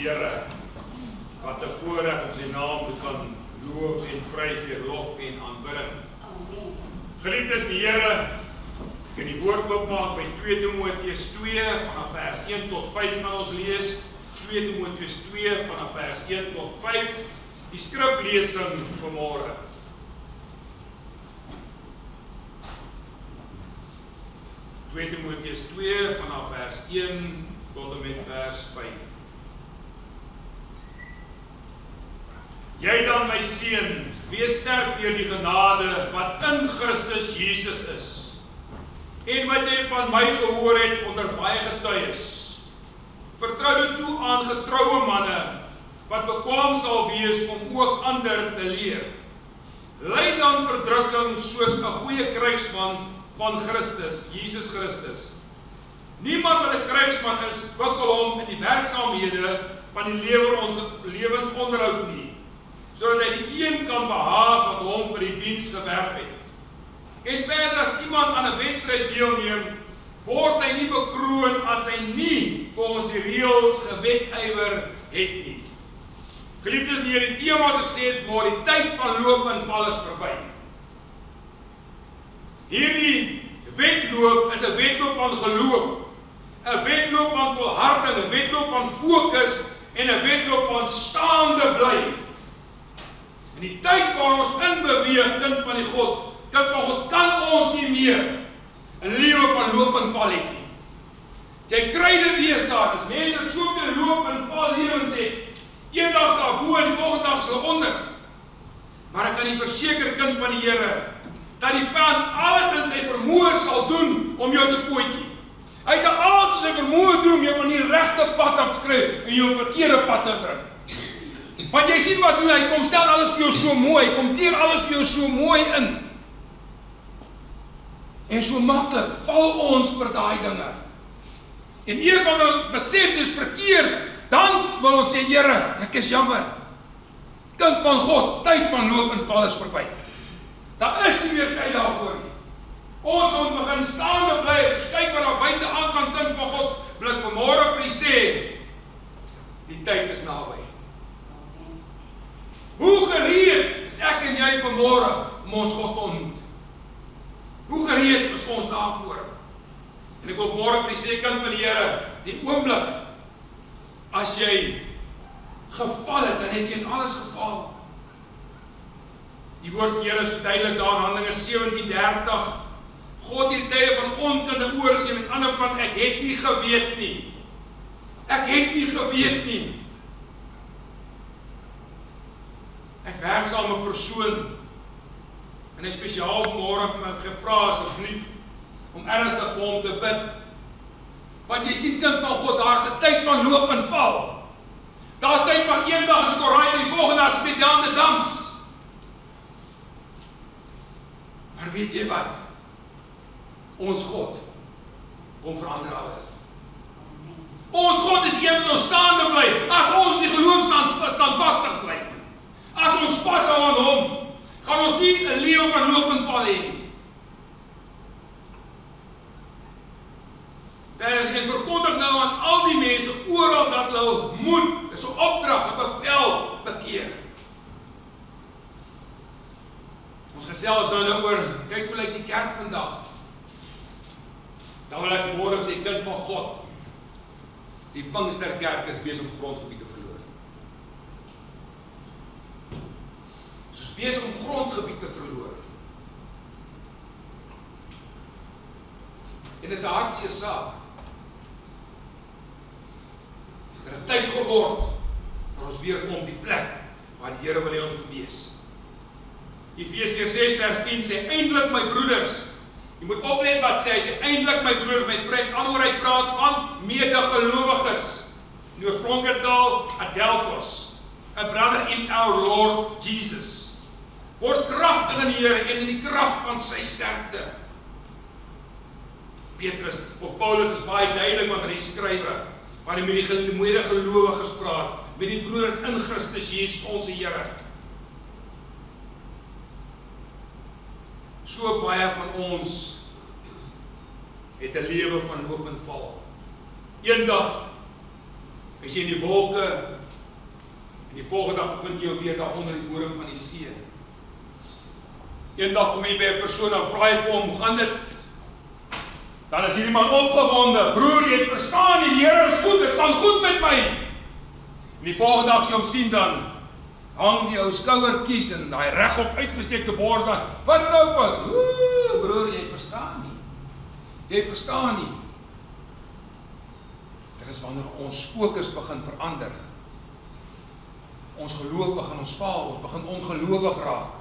die Here, wat 'n voorreg om sy naam te kan loof en prys deur lof en aanbidding. Geliefdes, die Here kan die woord oopmaak by 2 Timoteus 2 vanaf vers 1 tot 5 gaan ons lees. 2 Timoteus 2 vanaf vers 1 tot 5. Die skriflesing vanmôre. Timoteus 2 vanaf vers 1 tot en met vers 5. Jy dan, my seun, wees sterk deur die genade wat in Christus Jesus is, en wat jy van my gehoor het onder baie getuies. Vertrou dit toe aan getroue manne, wat bekwaam sal wees om ook ander te leer. Ly dan verdrukking soos 'n goeie krygsman van Christus, Jesus Christus. Niemand wat 'n krygsman is, wikkel hom in die werksaamhede van die lewensonderhoud nie, sodat hy die een kan behaag wat hom vir die diens gewerf het. En verder, as iemand aan 'n wedstryd deelneem, word hy nie bekroon as hy nie volgens die reëls gewedywer het nie. Geliefdes, nie die tema as ek sê het, maar die tyd van loop en val is verby. Hierdie wedloop is 'n wedloop van geloof, 'n wedloop van volharding, 'n wedloop van fokus en 'n wedloop van staande bly. In die tyd waar ons in beweeg, kind van God, kan ons nie meer 'n lewe van loop en val het nie. Jy kry dit deesdae, dis mense wat soveel loop en val lewens het. Eendag is daar bo en die volgende dag is hulle onder. Maar ek kan nie verseker, kind van die Here, dat die vyand alles in sy vermoë sal doen om jou te potjie. Hy sal alles in sy vermoë doen om jou van die regte pad af te kry en jou op verkeerde pad te bring. Want jy sien wat doen hy, kom stel alles vir jou so mooi, kom teer alles vir jou so mooi in. En so maklik val ons vir daai dinge. En eers wanneer ons besef dit is verkeerd, dan wil ons sê, Here, ek is jammer. Kind van God, tyd van loop en val is verby. Daar is nie meer tyd daarvoor nie. Ons moet begin staande bly, as ons kyk wat daar buite aangaan, kind van God, wil ek vanmôre vir u sê, die tyd is naby. Hoe gereed is ek en jy vanmôre om ons God te ontmoet? Hoe gereed is ons daarvoor? En ek wil vanmôre vir u sê, kind van die Here, die oomblik as jy geval het, dan het jy in alles geval. Die woord van die Here is so duidelik daar in Handelinge 17:30. God het die tye van onkunde oorgesien, met ander van ek het nie geweet nie. Ek het nie geweet nie. Ek werk saam met 'n persoon en hy spesiaal vanmôre my gevra asseblief om ernstig vir hom te bid. Want jy sien, kind van God, daar is 'n tyd van loop en val. Daar is tyd van eendag is ek alright en die volgende dag is ek weer down the dumps. Maar weet jy wat? Ons God kom verander alles. Ons God is een wat ons staande bly. As ons in die geloof standvastig bly, as ons vashou aan hom, gaan ons nie 'n lewe van loop en val hê nie. En verkondig nou aan al die mense oral dat hulle moet, dis 'n opdrag, 'n bevel, bekeer. Ons gesels nou oor, kyk hoe lyk die kerk vandag. Dan wil ek môre sê, kind van God, die Pinksterkerk is besig om grondgebied te verloor. Ons is besig om grondgebied te verloor. En dit is 'n hartseer saak. Er het tyd geword dat ons weer kom die plek waar die Here wil hê ons moet wees. Efesiërs 6:10 sê, eintlik my broeders, jy moet oplet wat sê, hy sê, eintlik my broeders, my hy praat van medegelowiges. In die oorspronklike taal, Adelphos, a brother in our Lord Jesus. Word kragtig in die Here en in die krag van sy sterkte. Petrus of Paulus is baie duidelik wanneer hy skrywe, maar hy met die medegelowiges praat, met die broeders in Christus Jesus, ons Here. So baie van ons het 'n lewe van loop en val. Eendag As jy in die wolke, en die volgende dag bevind jy jou weer daar onder die bodem van die see. Eendag kom jy by 'n persoon en vra vir hom, hoe gaan dit? Dan is hierdie man opgewonde, broer, jy verstaan, die Here is goed, dit gaan goed met my. En die volgende dag as jy hom sien dan, hang die ou skouertjies en daai regop uitgesteekte bors dan, wat's nou fout? Ooh, broer, jy verstaan nie. Jy verstaan nie. Dit is wanneer ons fokus begin verander. Ons geloof begin ons faal, ons begin ongelowig raak.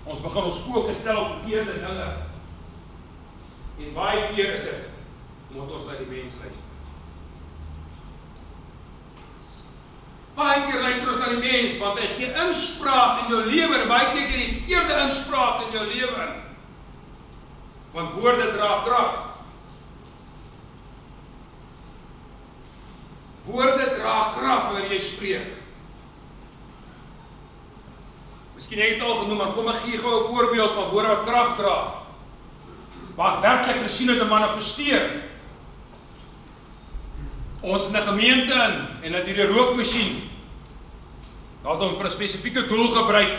Ons begin ons fokus stel op verkeerde dinge. En baie keer is dit, moet ons na die mens luister. Baie keer luister ons na die mens, want hy gee inspraak in jou lewe, en baie keer gee die verkeerde inspraak in jou lewe. Want woorde dra krag. Woorde dra krag wanneer jy spreek. Miskien het jy dit al genoem, maar kom ek gee gou 'n voorbeeld van woorde wat krag dra. Wat werklik gesien het manifesteer. Ons in 'n gemeente en dat hierdie rookmasjien dat hom vir 'n spesifieke doel gebruik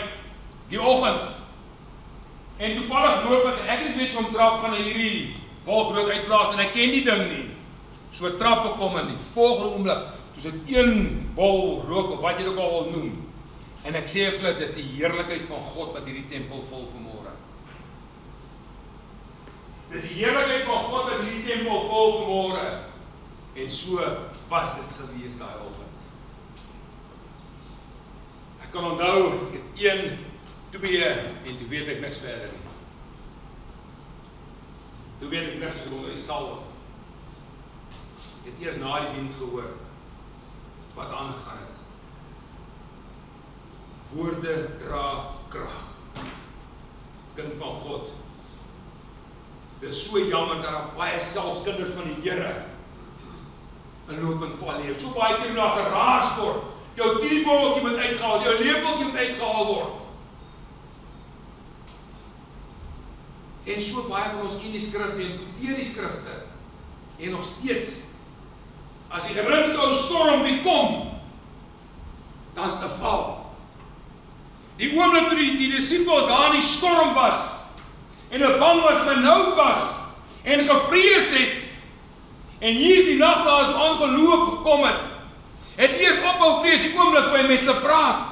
die oggend. En toevallig loop ek het weet so om trap gaan na hierdie wolkrook uitblaas en ek ken die ding nie. So trappe kom in die volgende oomblik, toe sit een bol rook of wat jy ook al wil noem. En ek sê vir hulle, dis die heerlikheid van God wat hierdie tempel vul vanmôre. Dis die heerlikheid van God wat hierdie tempel vul vanmôre. En so was dit gewees daai oggend. Ek kan onthou, ek het 1, 2 en toe weet ek niks verder nie. Toe weet ek niks oor die salwe. Ek het eers na die diens gehoor wat aangegaan het. Woorde dra krag. Kind van God. Dit is so jammer dat daar baie selfs kinders van die Here in loop en val leef. So baie keer na geraas word. Jou teebotjie moet uitgehaal, jou lepeltjie moet uitgehaal word. En so baie van ons ken die skrifte en quoteer die skrifte. En nog steeds, as die geringste ou storm kom, dan is dit 'n val. Die oomblik toe die disippels daar in die storm was, en hulle bang was, benoud was, en gevrees het, en hier is die nag daar het ongeloof gekom het eers ophou vrees die oomblik toe hy met hulle praat.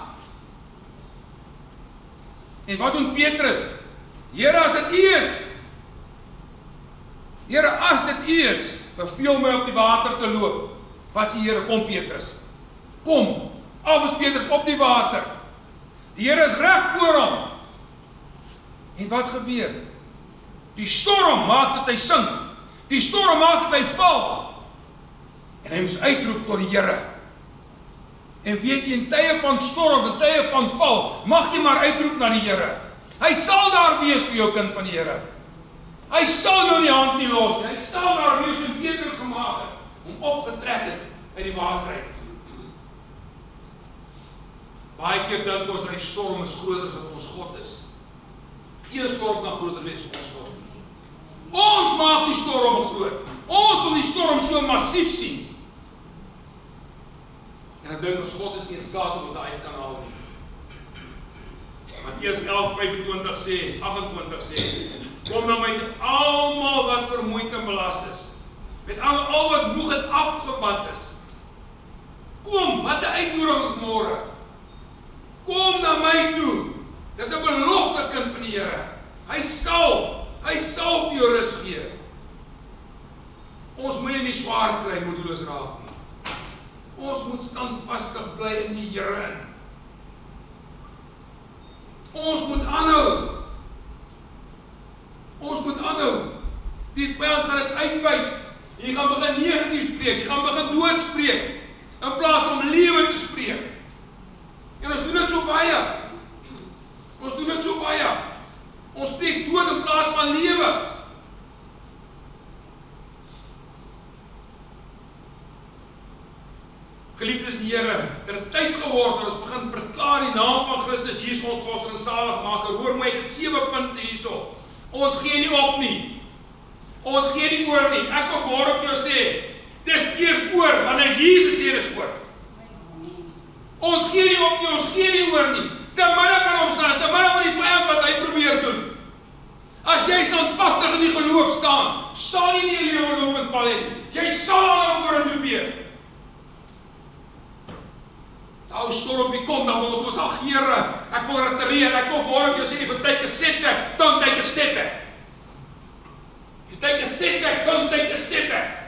En wat doen Petrus? Here, as dit U is, Here, as dit U is, beveel my op die water te loop. Wat sê Here, kom Petrus, kom. Af is Petrus op die water. Die Here is reg voor hom. En wat gebeur? Die storm maak dat hy sink. Die storm maak dat hy val. En hy moes uitroep tot die Here. En weet jy, in tye van storm, in tye van val, mag jy maar uitroep na die Here. Hy sal daar wees vir jou kind van die Here. Hy sal jou in die hand nie los nie. Hy sal daar wees en Petrus gemaak het, om opgetrek het uit die water uit. Baie keer dink ons dat die storm is groter as wat ons God is. Geen storm kan groter wees as ons God nie. Ons maak die storm groot. Ons wil die storm so massief sien. En ek dink ons God is nie in staat om ons daar uit kan haal nie. Matteus 11:25 sê, 28 sê, kom na my toe almal wat vermoeid en belas is, met al wat moeg en afgeband is. Kom, wat 'n uitnodiging môre. Kom na my toe. Dis 'n belofte, kind van die Here. Hy sal vir jou rus gee. Ons moet nie swaar kry, moedeloos raak nie. Ons moet standvastig bly in die Here. Ons moet aanhou. Ons moet aanhou. Die vyand gaan dit uitbuit. Jy gaan begin negatief spreek, jy gaan begin dood spreek, in plaas om lewe te spreek. En ons doen dit so baie. Ons doen dit so baie. Ons spreek dood in plaas van lewe. Geliefdes die Here, dit het tyd geword dat ons begin verklaar die naam van Christus, hier is ons Verlosser en Saligmaker. Hoor my, ek het 7 punte hierso. Ons gee nie op nie. Ons gee nie oor nie. Ek wil môre vir jou sê, Dis eers oor, wanneer Jesus hier is oor. Ons gee nie op nie, ons gee nie oor nie. Te midde van omstand, te midde van die vyand wat hy probeer doen. As jy standvastig in die geloof staan, sal jy nie in die lewe loop en val nie. Jy sal aan vorentoe beweeg. Hou stormpie kom, dan wil ons ag Here, ek wil retireer, ek wil môre vir jou sê, if you take a setback, don't take a step back. If you take a setback, don't take a step back.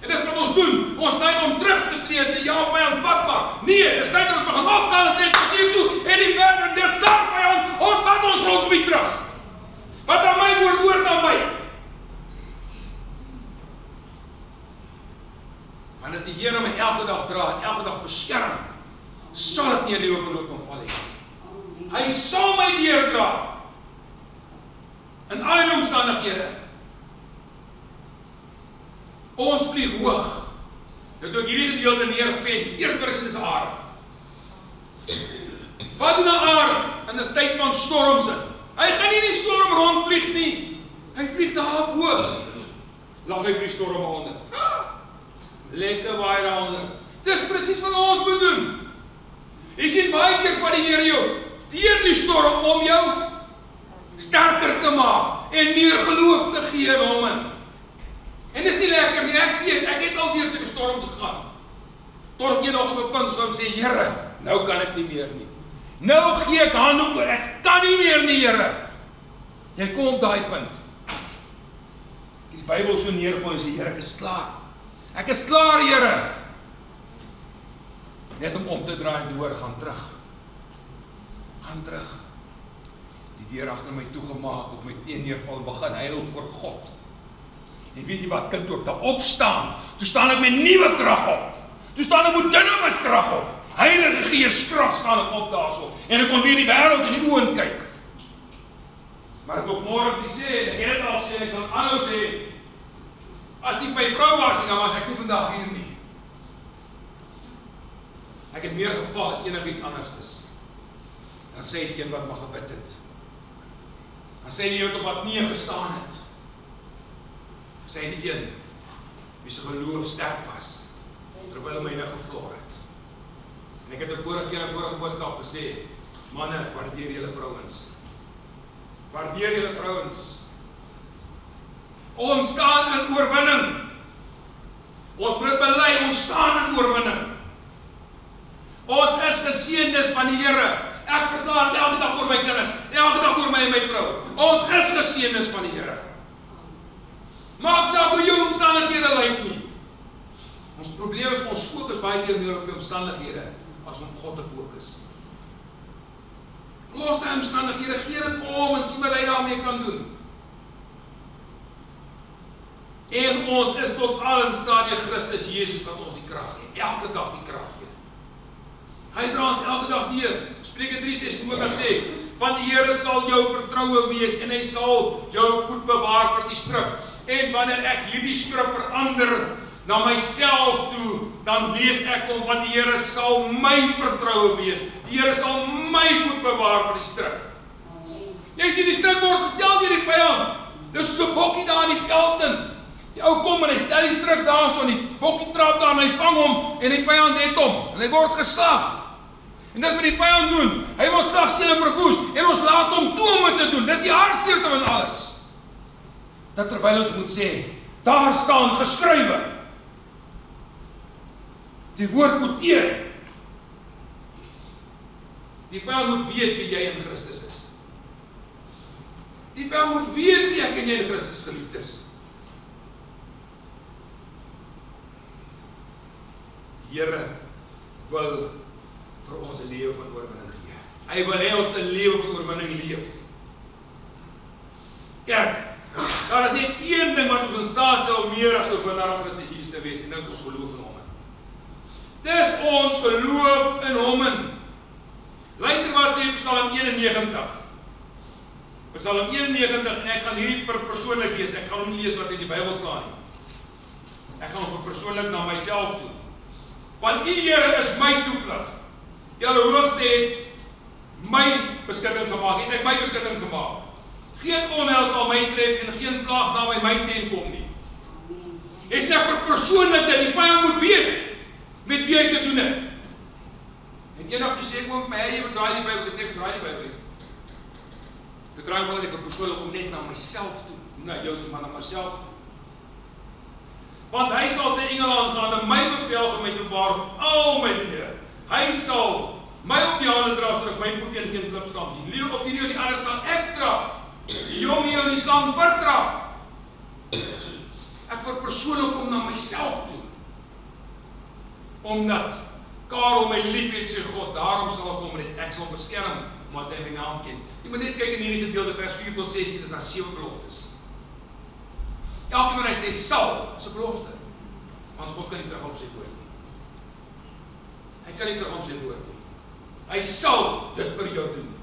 En dis wat ons doen, ons neig om terug te tree en sê, ja vyand, vat maar. Nee, dis tyd dat ons begin opstaan en sê, ek toe, en die verder, dis daar vyand, ons vat ons rondopie terug. Wat aan my woord aan my. Want as die Here my elke dag dra, en elke dag beskerm, sal dit nie in die lewe verloop en val nie. Hy sal my deurdra. In alle omstandighede. Ons vlieg hoog. Dat ook hierdie gedeelte neerpen, eers vir sy aarde. Wat doen 'n aarde in 'n tyd van storms in? Hy gaan nie in die storm rondvlieg nie. Hy vlieg daar bo. Lag hy vir die storm onder. Lekker baie daaronder. Dis presies wat ons moet doen. Jy sien baie keer van die Here jou deur die storm om jou sterker te maak en meer geloof te gee in hom. En dis nie lekker nie. Ek weet, ek het al deur sulke storms gegaan. Tot ek nog op 'n punt sou sê, Here, nou kan ek nie meer nie. Nou gee ek hande oor. Ek kan nie meer nie, Here. Jy kom op daai punt. Die Bybel so neergooi en sê, Here, ek is klaar. Ek is klaar, Here. Net om te draai en te hoor, gaan terug. Gaan terug. Die deur agter my toegemaak, op my teen neerval, begin huil voor God. En weet jy wat, kind, toe ek daar opstaan, toe staan ek met nuwe krag op. Toe staan ek met dynamis krag op. Heilige Gees krag staan ek op daarso. En ek kon weer die wêreld in die oë kyk. Maar ek nog môre te sê, ek het dit al sê, ek sal aanhou sê, as die my vrou was, dan was ek nie vandag hier nie. Ek het meer geval as enigiets anders is. Dan sê die een wat mag gebid het. Dan sê die een wat nie gestaan het. Sê die een wie se geloof sterk was, terwyl myne gevlor het. En ek het 'n vorige keer 'n vorige boodskap gesê, manne, waardeer julle vrouens. Waardeer julle vrouens. Ons staan in oorwinning. Ons moet bely, ons staan in oorwinning. Ons is geseëndes van die Here. Ek verklaar elke dag oor my kinders, elke dag oor my en my vrou. Ons is geseëndes van die Here. Maak saak hoe jou omstandighede lyk nie. Ons probleem is, ons fokus baie keer meer op die omstandighede, as om God te fokus. Los die omstandighede, gee dit vir hom en sien wat hy daarmee kan doen. En ons is tot alles in staat deur Christus Jesus wat ons die krag gee, elke dag die krag gee. Hy dra ons elke dag deur. Spreuke 3:16 ook al sê, van die Here sal jou vertroue wees en hy sal jou voet bewaar vir die struik. En wanneer ek hierdie skrif verander na myself toe, dan lees ek hom, want die Here sal my vertroue wees. Die Here sal my voet bewaar vir die struik. Jy sien, die struik word gestel deur die vyand. Dis so 'n bokkie daar in die veld in. Die ou kom en hy stel die struik daar so, en die bokkie trap daar en hy vang hom, en die vyand het hom, en hy word geslag. En dis wat die vyand doen. Hy wil slag, steel en verwoes, en ons laat hom toe om dit te doen. Dis die hartseer van alles. Dat terwyl ons moet sê, daar staan geskrywe. Die woord moet teen. Die vyand moet weet wie jy in Christus is. Die vyand moet weet wie ek en jy in Christus geliefd is. Die Here wil vir ons 'n lewe van oorwinning gee. Hy wil hê ons 'n lewe van oorwinning leef. Kerk, daar is net een ding wat ons in staat sal meer as oorwinnaar in Christus Jesus te wees, en dit is ons geloof in hom. Dis ons geloof in hom. Luister wat sê Psalm 91. Psalm 91, en ek gaan hierdie persoonlik lees. Ek gaan hom nie lees wat in die Bybel staan nie. Ek gaan hom persoonlik na myself doen. Want U Here is my toevlug. Die Allerhoogste het my beskutting gemaak, het ek my beskutting gemaak. Geen onheil sal my tref en geen plaag na my ten kom nie. Jy is net verpersoonlik dit. Die vyand moet weet met wie hy te doen het. En eendag sê ek oom, jy verdraai die Bybel, ek verdraai die Bybel. Ek draai hom net verpersoonlik om net na myself toe, nie na jou toe, maar na myself toe. Want hy sal sy engele aangaan en my bevel om my te bewaar op al my weë. Hy sal my op die hande dra sodat ek my voet teen geen klip stamp nie. Die leeu op die ander sal ek trap. Die jong en die slang vertrap. Ek verpersoonlik om na myself toe. Omdat Karel my lief het, sê God, daarom sal ek hom red. Ek sal hom beskerm, omdat hy my naam ken. Jy moet net kyk in hierdie gedeelte vers 4 tot 16, is daar 7 beloftes. Elke keer hy sê sal, is 'n belofte. Want God kan nie terug op sy woord nie. Hy kan nie terug op sy woord nie. Hy sal dit vir jou doen.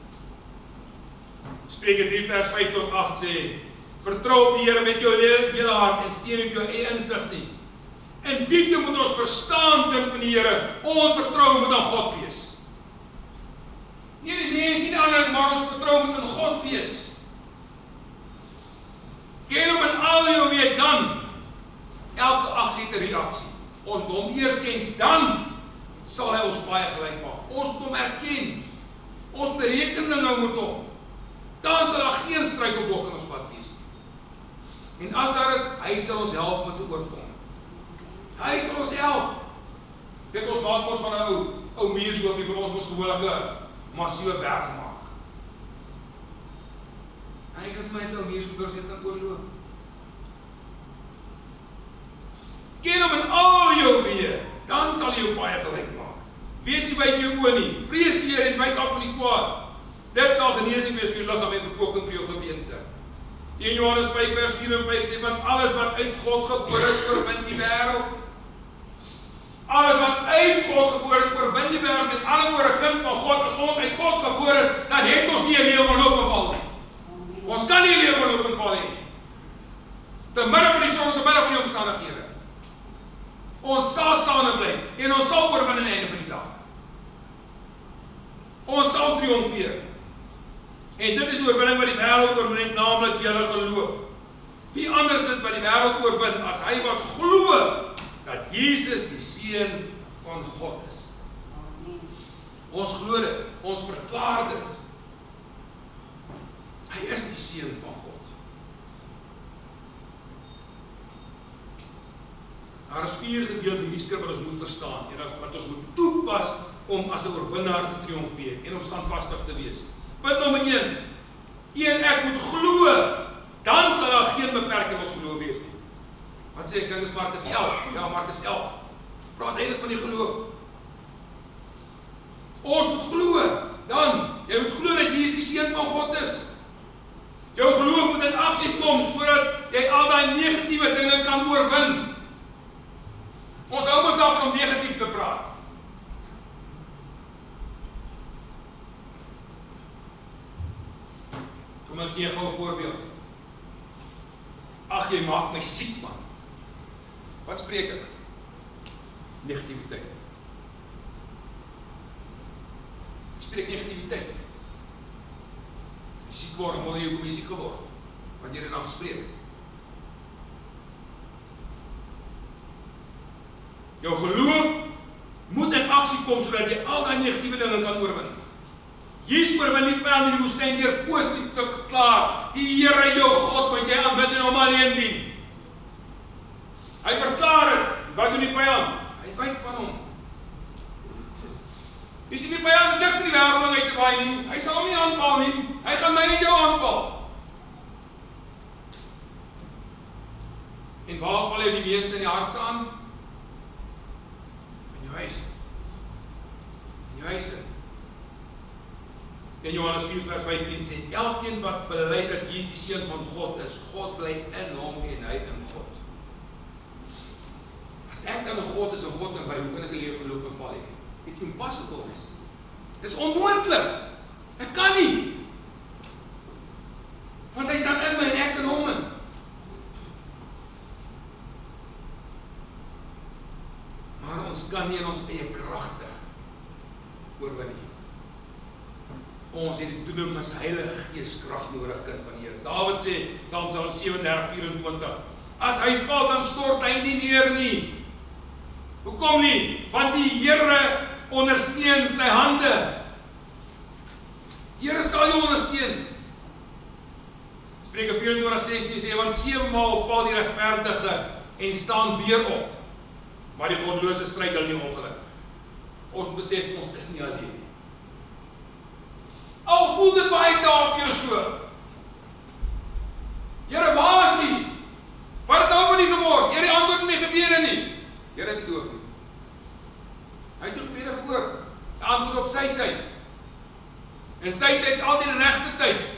Spreuke 3 vers 5 tot 8 sê, vertrou op die Here met jou hele hart en steun op jou eie insig nie. In diepte moet ons verstaan dit van die Here. Ons vertrou moet aan God wees. Nie die mens, nie die ander, maar ons vertrou moet aan God wees. Ken hom in al jou weet, dan elke aksie het 'n reaksie. Ons moet hom eers ken, dan sal hy ons baie gelyk maak. Ons moet hom erken. Ons bereken nou met hom. Dan sal daar geen struikelblok in ons pad wees nie. En as daar is, hy sal ons help om te oorkom. Hy sal ons help. Dit ons maak ons van 'n ou muurskoop, vir ons mos gewone massiewe berg maak. En ek het my net ou muurskoop as jy kan oorloop. Ken hom in al jou weë, dan sal hy jou baie gelyk maak. Wees nie wys jou oë nie, vrees die Here en wyk af van die kwaad. Dit sal genesing wees vir jou liggaam en verkwikking vir jou gebeente. 1 Johannes 5 vers 4 en 5 sê, want alles wat uit God gebore is, oorwin die wêreld. Alles wat uit God gebore is, oorwin die wêreld. Met ander woorde, 'n kind van God, as ons uit God gebore is, dan het ons nie 'n leeu van openval nie. Ons kan nie 'n leeu van openval hê nie. Te midde van die storm, te midde van die omstandighede. Ons sal staande bly en ons sal oorwin aan die einde van die dag. Ons sal triomfeer. En dit is die oorwinning wat die wêreld oorwin het, naamlik julle geloof. Wie anders dit by die wêreld oorwin as hy wat glo dat Jesus die Seun van God is. Ons glo dit, ons verklaar dit. Hy is die Seun van God. Daar is 4 gedeeltes in die skrif wat ons moet verstaan en wat ons moet toepas om as 'n oorwinnaar te triomfeer en om standvastig te wees. Punt nommer 1. Ek moet glo, dan sal daar geen beperking ons geloof wees nie. Wat sê ek, dit is Markus 11. Ja, Markus 11. Praat eintlik van die geloof. Ons moet glo, dan, jy moet glo dat Jesus die Seun van God is. Jou geloof moet in aksie kom, sodat jy al daai negatiewe dinge kan oorwin. Ons hou mos daarvan om negatief te praat. Kom ek gee gou 'n voorbeeld. Ag, jy maak my siek, man. Wat spreek ek? Negativiteit. Ek spreek negativiteit. Siek word, word jy ook siek geword. Wat jy daarna gespreek. Jou geloof moet in aksie kom sodat jy al daai negatiewe dinge kan oorwin. Jesus oorwin die vyand in die woestyn deur positief te verklaar: die Here jou God moet jy aanbid en hom alleen dien. Hy verklaar dit. Wat doen die vyand? Hy wyk van hom. Jy sien die vyand dig in die wêreld uit te waai nie. Hy sal hom nie aanval nie. Hy gaan my en jou aanval. En waar val jy die meeste in die hart aan? In jou huis. In jou huis. In Johannes 4 vers 15 sê, elkeen wat bely dat Jesus die Seun van God is, God bly in hom en hy in God. As ek dan in God is en God in my, hoe kan ek 'n lewe geloof beval hê? It's impossible. Dis onmoontlik. Ek kan nie. Want hy staan in my en ek in hom in. Maar ons kan nie in ons eie kragte oorwin nie. Ons het die dunamis Heilige Gees krag nodig, kind van die Here. Dawid sê, Psalm 37:24, As hy val, dan stort hy nie neer nie. Hoekom nie? Want die Here ondersteun sy hande. Die Here sal jou ondersteun. Spreuke 24:16 sê, want 7 maal val die regverdige en staan weer op. Maar die goddelose struikel nie ongeluk. Ons besef ons is nie alleen nie. Al voel dit baie daar vir jou so. Here, waar is U? Wat het nou met U geword? Here, die antwoord het nie gebede nie. Here is doof nie. Hy het jou gebede gehoor. Die antwoord op sy tyd. En sy tyd is altyd die regte tyd.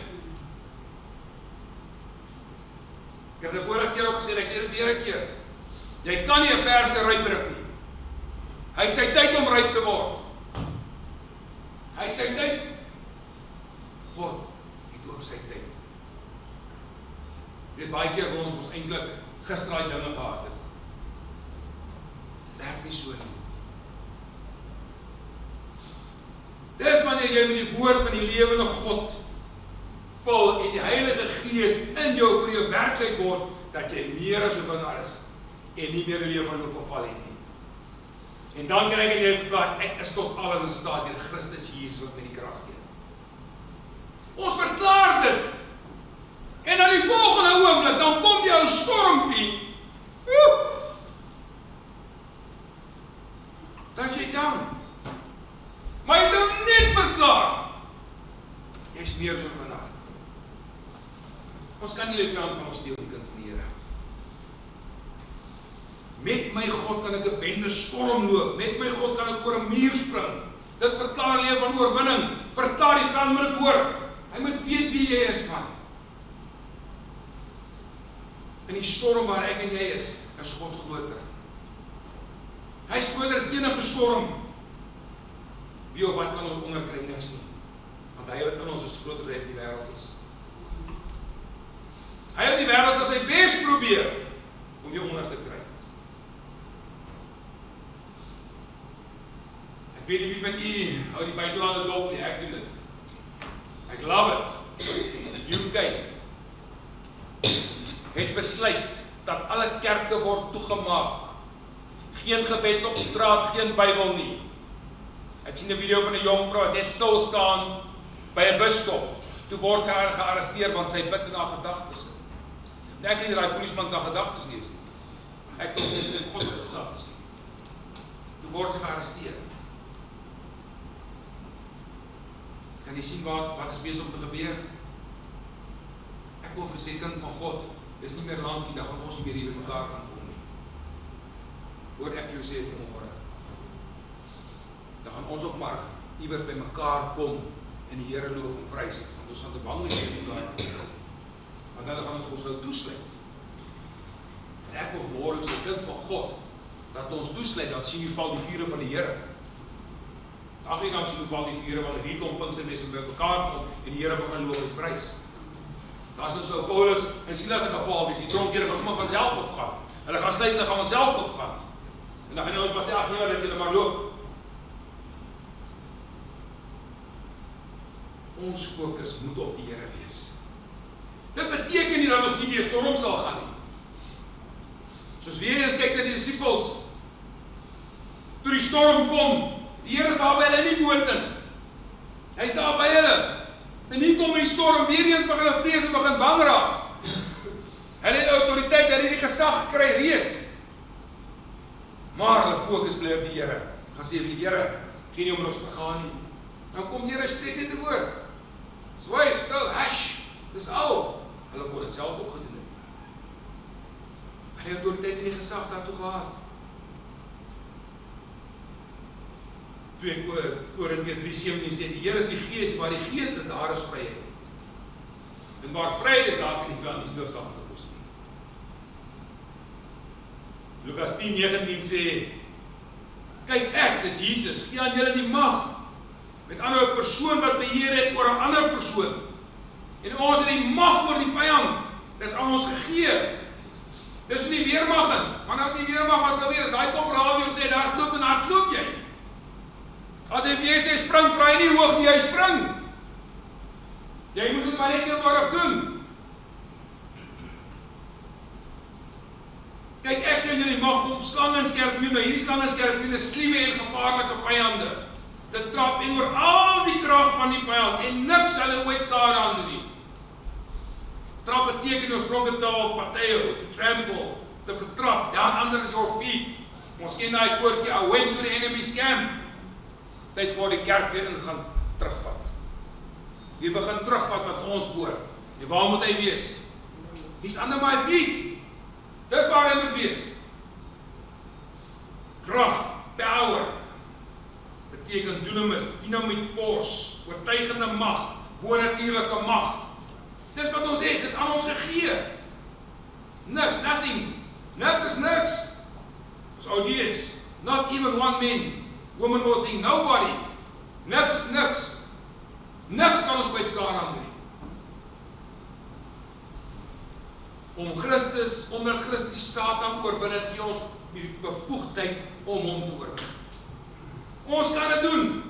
Ek het die vorige keer ook gesê, ek sê dit weer 'n keer. Jy kan nie 'n perske ryp druk nie. Hy het sy tyd om ryp te word. Hy het sy tyd. God het ook sy tyd. Jy weet, baie keer wil ons eintlik gister daai dinge gehad het. Dit werk nie so nie. Dis wanneer jy met die woord van die lewende God vul en die Heilige Gees in jou vir jou werklikheid word, dat jy meer as 'n winnaar is en nie meer 'n lewe van hoop of val het nie. En dan kry jy verklaar, ek is tot alles in staat deur Christus Jesus wat my die krag gee. Ons verklaar dit. En dan die volgende oomblik, dan kom jy 'n stormpie. Dan sê jy down. Maar jy doen net verklaar. Jy is meer as 'n winnaar. Ons kan nie leef aan van ons deel die kind van die Here. Met my God kan ek 'n bende storm loop. Met my God kan ek oor 'n muur spring. Dit verklaar lewe van oorwinning. Verklaar die vyand moet dit hoor. Hy moet weet wie jy is, man. In die storm waar ek en jy is God groter. Hy is groter as enige storm. Wie of wat kan ons onderkry? Niks nie. Want hy in ons is groter as hy die wêreld is. Hy het die wêreld as sy bes probeer om jou onder te kry. Ek weet nie wie van u hou die buitelande dop nie, ek doen dit. Ek love it. UK het besluit dat alle kerke word toegemaak. Geen gebed op straat, geen Bybel nie. Ek sien 'n video van 'n jong vrou wat net stil staan by 'n busstop. Toe word sy gearresteer want sy bid in haar gedagtes. Nee, ek weet nie dat die polisieman kan gedagtes lees nie. Ek dink dit is God se gedagtes. Toe word sy gearresteer. Kan jy sien wat is besig om te gebeur? Ek wil vir sê kind van God, dis nie meer lank nie, dan gaan ons nie meer hier by mekaar kan kom nie. Hoor ek jou sê vanmôre. Dan gaan ons ook maar iewers by mekaar kom en die Here loof en prys. Want ons gaan te bang wees vir mekaar. Want dan gaan ons nou toesluit. En ek wil vanmôre sê kind van God, dat ons toesluit, dan sien jy val die vure van die Here. Ag jy dan sien hoe val die vure wat hierdie klomp pinse mense by mekaar kom en die Here begin loof en prys. Daar's nou so Paulus en Silas se geval, die tronkhede gaan sommer van self opgaan. Hulle gaan sluit en hulle gaan van self opgaan. En dan gaan jy ons maar sê ag nee, dat julle maar loop. Ons fokus moet op die Here wees. Dit beteken nie dat ons nie deur storm sal gaan nie. Soos weer eens kyk na die disippels. Toe die storm kom, die Here is daar by hulle in die boot in. Hy's daar by hulle. En hier kom die storm, weer eens begin hulle vrees en begin bang raak. Hulle het autoriteit, hulle het die gesag gekry reeds. Maar hulle fokus bly op die Here. Gaan sê die Here, gee nie om ons vergaan nie. Nou kom die Here, spreek net 'n woord. Swyg, stil, hush. Dis al. Hulle kon dit self ook gedoen het. Hulle het autoriteit en die gesag daartoe gehad. 2 Korintiërs 3:17 sê die Here is die Gees, waar die Gees is, daar is vryheid. En waar vryheid is, daar kan die vyand nie stilstaan te kos nie. Lukas 10:19 sê, kyk ek, dis Jesus, gee aan julle die mag. Met ander woorde, 'n persoon wat beheer het oor 'n ander persoon. En ons het die mag oor die vyand. Dis aan ons gegee. Dis nie weermag in. Maar nou die weermag was nou weer, as daai kop radio sê, daar hardloop en hardloop jy. As hy vir jy sê, spring, vry nie hoog nie, hy spring. Jy moet dit maar net eenvoudig doen. gee aan julle die mag om slange en skorpioene, hierdie slange en skorpioene, sliewe en gevaarlike vyande te trap en oor al die krag van die vyand en niks hulle ooit skade aan doen nie. Trap beteken in oorspronkelijke taal pateo, to trample, te vertrap, down under your feet. Ons ken daai woordjie, I went to the enemy's camp. Tyd vir die kerk weer in gaan terugvat. Wie begin terugvat wat ons hoort. En waar moet hy wees? He's under my feet. Dis waar hy moet wees. Krag, power, beteken dunamis, dynamic force, oortuigende mag, bonatuurlike mag. Dis wat ons het, dis aan ons gegee. Niks, nothing. Niks is niks. Ons oudies, not even one man, woman or thing, nobody. Niks is niks. Niks kan ons ooit skade aan doen. Om Christus, onder Christus die Satan oorwin, het gee ons die bevoegdheid om hom te oorwin. Ons kan dit doen.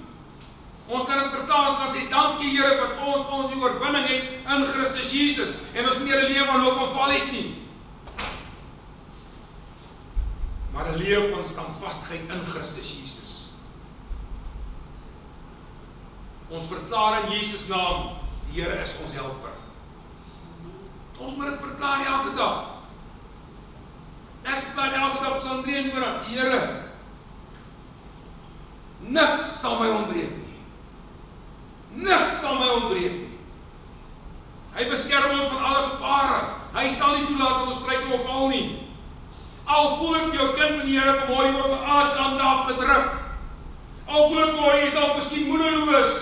Ons kan dit vertaal, ons kan sê, dankie Here wat ons die oorwinning het in Christus Jesus, en ons meer 'n lewe van hoop en val het nie. Maar 'n lewe van standvastigheid in Christus Jesus. Ons verklaar in Jesus naam, die Here is ons helper. Ons moet dit verklaar elke dag. Ek verklaar elke dag op Psalm 23, die Here, niks sal my ontbreek nie. Niks sal my ontbreek nie. Hy beskerm ons van alle gevare. Hy sal nie toelaat dat ons struikel of val nie. Al voel ek jou kind van die Here vanmôre word van alle kante afgedruk. Al voel ek vanmôre jy is dalk miskien moedeloos.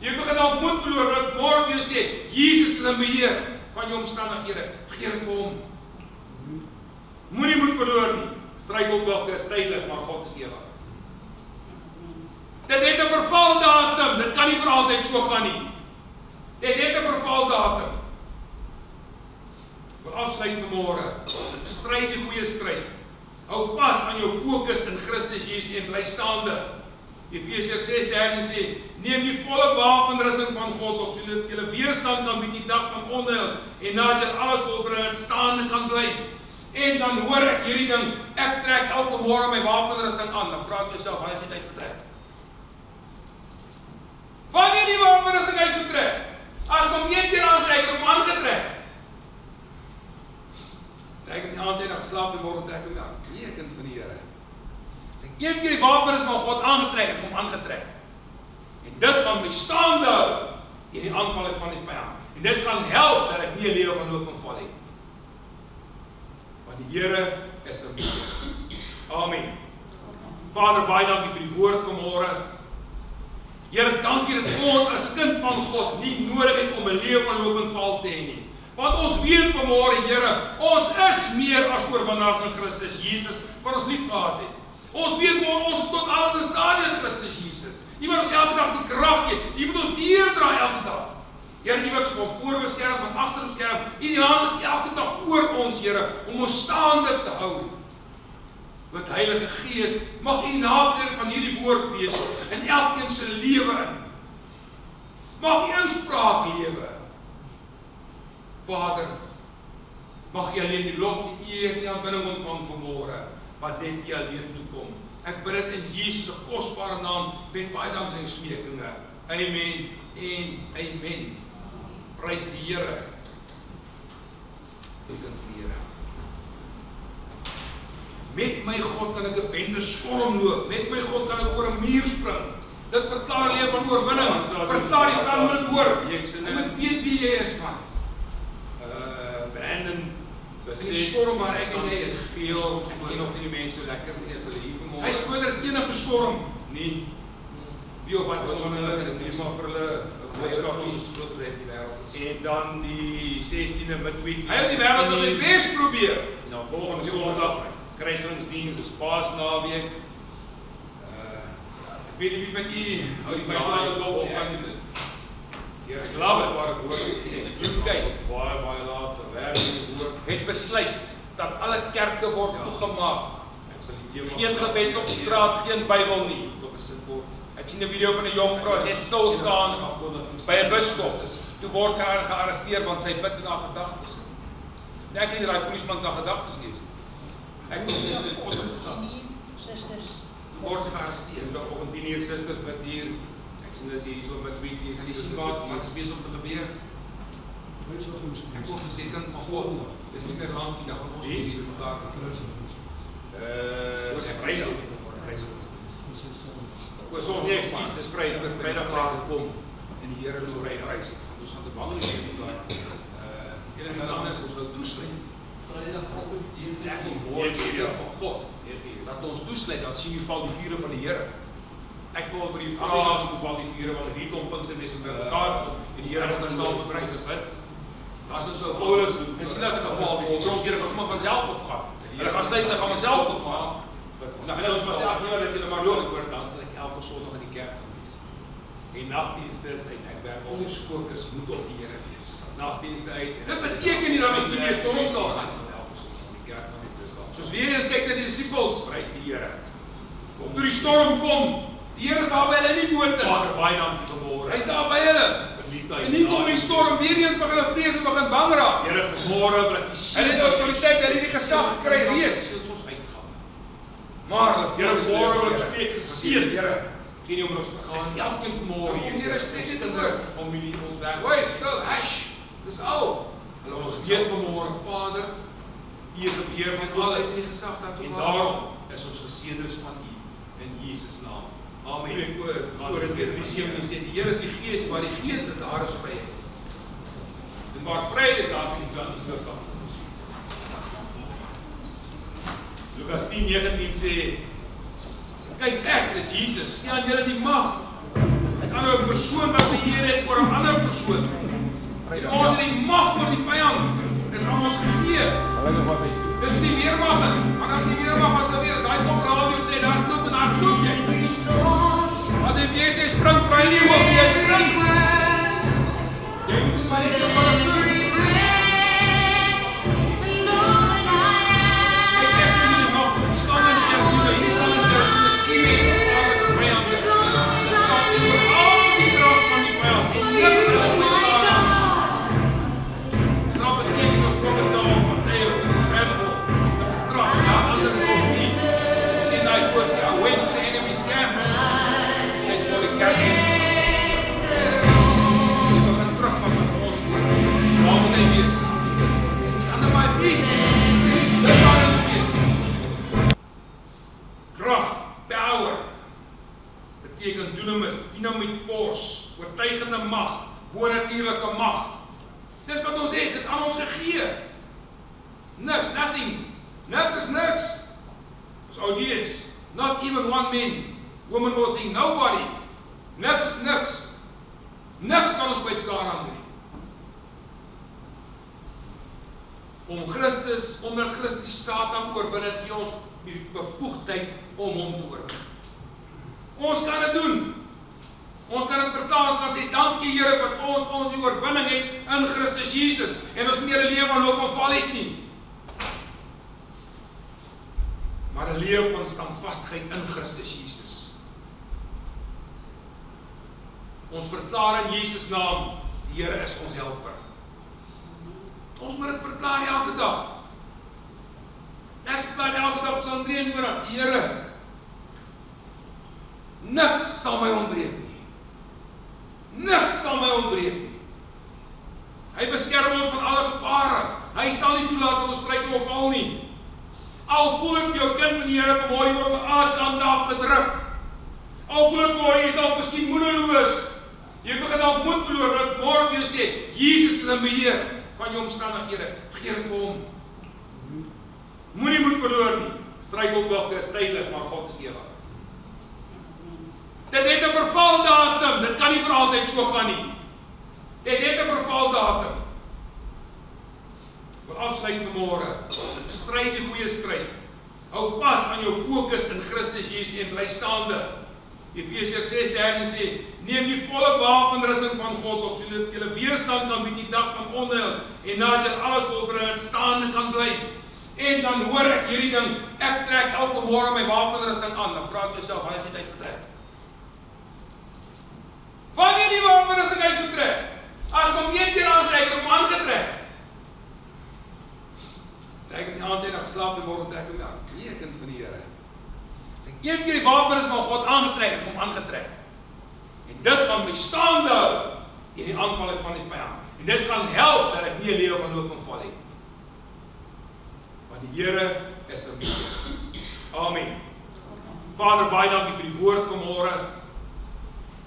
Jy begin dalk moed verloor, wat vanmôre vir jou sê, Jesus is in beheer van jou omstandighede. Gee dit vir hom. Moenie moed verloor nie. Struikelblokke is tydelik, maar God is ewig. Dit het 'n vervaldatum, dit kan nie vir altyd so gaan nie. Dit het 'n vervaldatum. Vir afsluit vanmôre, stryd die goeie stryd. Hou vas aan jou fokus in Christus Jesus en bly staande. Efesiërs 6:13 sê, neem die volle wapenrusting van God op, sodat jy weerstand kan bied die dag van onheil en nadat jy alles volbring en staande kan bly. En dan hoor ek hierdie ding, ek trek elke môre my wapenrusting aan. Dan vra ek jouself, wanneer het jy uitgetrek? Wanneer die wapenrusting uitgetrek? As ek om een keer aantrek, ek hom aangetrek. Trek ek die aand en ek slaap en môre trek ek hom aan. Nee, kind van die Here. As ek een keer die wapenrusting van God aangetrek, ek hom aangetrek. En dit gaan my staande hou teen die aanvalle van die vyand. En dit gaan help dat ek nie 'n lewe van hoop en val het. Want die Here is in beheer. Amen. Vader, baie dankie vir die woord vanmôre. Here, dankie dat ons as kind van God nie nodig het om 'n lewe van hoop en val te hê nie. Want ons weet vanmôre, Here, ons is meer as oorwinnaars in Christus Jesus, wat ons lief gehad het. Ons weet môre, ons is tot alles in staat in Christus Jesus. U wat ons elke dag die krag gee, U wat ons deurdra elke dag. Here, U wat ons van voor beskerm, van agter beskerm, U die hand is elke dag oor ons, Here, om ons staande te hou. Met Heilige Gees, mag U napreder van hierdie woord wees in elkeen se lewe in. Mag U inspraak lewe. Vader, mag U alleen die lof, die eer en die aanbidding ontvang vanmôre, wat net U alleen toekom. Ek bid dit in Jesus se kosbare naam met baie dankse en smekinge. Amen en amen. Prys die Here. Dit kan vir die Here. Met my God kan ek 'n bende storm loop. Met my God kan ek oor 'n muur spring. Dit verklaar lewe van oorwinning. Verklaar die veld oor. Jy moet weet wie jy is, man. Brandon besê storm maar ek en jy is veel. Ek ken nog nie die mense so lekker nie as hulle hier vanmôre. Hy skoon is enige storm nie. Wie of wat kan hulle is nie maar vir hulle boodskap ons is groot reg die wêreld. En dan die 16de midweek. Hy het die wêreld as sy bes probeer. Nou volgende Sondag kruisingsdiens is Paasnaweek. Ek weet nie wie van u hou die Bybel dop of van die ek love it waar ek hoor. UK baie later werk in die woord het besluit dat alle kerke word toegemaak. Geen gebed op straat, geen Bybel nie. Ek sien 'n video van 'n jong vrou net stil staan by 'n busstop. Toe word sy gearresteer want sy bid in haar gedagtes. Ek het daai polisieman na gedagtes lees. Ek kom net in pot op gegaan. Susters. Word sy gearresteer. So op 10 uur susters met hier. Ek sien dat jy hier so met weet jy is die wat is besig om te gebeur. Ek wil gesê kind van God. Dis nie meer lank nie, dan gaan ons hier met mekaar gekruis. Ons is Vrydag. Ons sal nie ekskuus, dis Vrydag laat kom en die Here is Vrydag. Ons gaan te wandel hier met mekaar. Een en ander ons wil toesluit. Vrydag praat ook hier van God. Dat ons toesluit, dan sien jy val die vure van die Here. Ek wil oor die vraag hoe val die vure, want hierdie ontpingse mense met mekaar kom en die Here wil saam met pryse bid. As ons so Paulus, miskien as 'n geval is, die Here gaan sommer van self opgaan. Hulle gaan sluit, hulle gaan van self opgaan. Dan gaan ons maar sê ag nee, dat julle maar loop oor dan sal ek elke Sondag in die kerk gaan wees. En nagdienste is ek werk ons fokus moet op die Here wees. As nagdienste uit. Dit beteken nie dat ons nie meer storm sal gaan elke Sondag in die kerk gaan wees. Soos weer eens kyk na die disippels, prys die Here. Toe die storm kom, die Here is daar by hulle in die boot. Vader, baie dankie vir môre. Hy's daar by hulle. En nie kom die storm weer eens begin hulle vrees en begin bang raak. Here, môre wil ek sien. Hulle het autoriteit, hulle het die gesag gekry reeds. Ons uitgaan. Maar hulle Here, môre wil ek spreek geseën, Here. Geen nie om ons vergaan. Dis elkeen van môre hier. Here, spreek dit in ons familie, ons werk. Wait, stil, hash. Dis al. Hulle ons weet van môre, Vader, U is op Heer van alles en gesag daartoe. En daarom is ons geseëndes van U in Jesus naam. Amen. Ek oor dit weer die 17 sê die Here is die Gees, maar die Gees is daar is vryheid. En waar vryheid is daar in die plan is stilstaan. Lukas 10:19 sê kyk ek, dis Jesus, gee aan julle die mag. Ek kan nou 'n persoon wat beheer het oor 'n ander persoon. En ons het die mag oor die vyand. Dis aan ons gegee. Dis die weermag. Maar dan die weermag as weer as daai kom radio sê daar klop en daar klop jy. As jy sê spring vry nie hoef jy spring. Jy moet maar net op wat doen. Ek het nie nog staan as jy moet hier staan as jy moet sien maar die vyand is. Dis al die krag van die vyand. En niks sal ons staan. Daar beteken ons probeer daar partye tremble. Trap na ander kom nie. Sien daai woord ja, when the enemy's camp. Ek wil die kerk in. Jy begin terugvat van ons woord. Waar moet hy wees? Stand op my feet. Dis waar hy moet wees. Krag, power. Beteken dunamis, dynamic force, oortuigende mag, bonatuurlike mag. Dis wat ons het, dis aan ons gegee. Niks, nothing. Niks is niks. Ons audience, not even one man, woman or thing, nobody. Niks is niks. Niks kan ons kwyt skaar aan doen. Om Christus, omdat Christus die Satan oorwin het, gee ons die bevoegdheid om hom te oorwin. Ons kan dit doen. Ons kan dit vertaal, ons kan sê, dankie Here wat ons die oorwinning het in Christus Jesus. En ons meer 'n lewe van loop en val het nie. Maar 'n lewe van standvastigheid in Christus Jesus. Ons verklaar in Jesus naam, die Here is ons helper. Ons moet dit verklaar elke dag. Ek verklaar elke dag op Psalm 23, die Here, niks sal my ontbreek nie. Niks sal my ontbreek nie. Hy beskerm ons van alle gevare. Hy sal nie toelaat dat ons struikel of val nie. Al voel ek jou kind van die Here vanmôre word van alle kante afgedruk. Al voel ek môre is dalk miskien moedeloos. Jy begin dalk moed verloor, dat môre vir jou sê, Jesus is in beheer van jou omstandighede. Gee dit vir hom. Moenie moed verloor nie. Struikelblokke is tydelik, maar God is ewig. Dit het 'n vervaldatum. Dit kan nie vir altyd so gaan nie. Dit het 'n vervaldatum. Vir afsluit vanmôre, stryd die goeie stryd. Hou vas aan jou fokus in Christus Jesus en bly staande. Efesiërs 6:13 sê, neem die volle wapenrusting van God op, sodat jy weerstand kan bied die dag van onheil en nadat jy alles volbring en staande kan bly. En dan hoor ek hierdie ding, ek trek elke môre my wapenrusting aan. Dan vra ek myself, wanneer het jy dit uitgetrek? Wanneer die wapenrusting uitgetrek? As kom een keer aantrek, op aangetrek. Trek ek die aand en ek geslaap en môre trek ek aan. Nee, kind van die Here. As ek een keer die wapen is van God aangetrek, ek hom aangetrek. En dit gaan my staande hou teen die aanvalle van die vyand. En dit gaan help dat ek nie 'n lewe van loop en val het. Want die Here is er mee. Amen. Vader, baie dankie vir die woord vanmôre.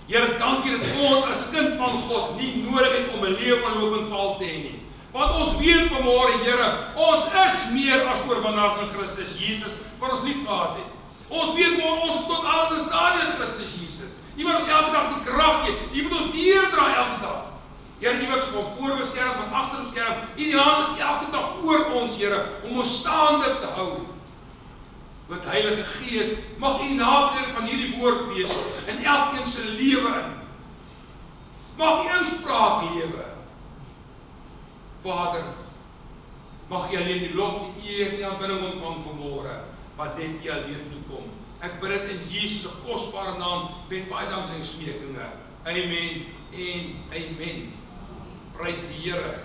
Here, dankie dat ons as kind van God nie nodig het om 'n lewe van loop en val te hê nie. Want ons weet vanmôre, Here, ons is meer as oorwinnaars in Christus Jesus, wat ons lief gehad het. Ons weet môre, ons is tot alles in staat in Christus Jesus. U wat ons elke dag die krag gee, U wat ons deurdra elke dag. Here, U wat ons van voor beskerm, van agter beskerm, U die hand is elke dag oor ons, Here, om ons staande te hou. Met Heilige Gees, mag U nader van hierdie woord wees in elkeen se lewe in. Mag U inspraak lewe. Vader, mag U alleen die lof, die eer, die aanbidding ontvang vanmôre, wat net U alleen toekom. Ek bid dit in Jesus se kosbare naam met baie dank en smekinge. Amen en amen. Prys die Here.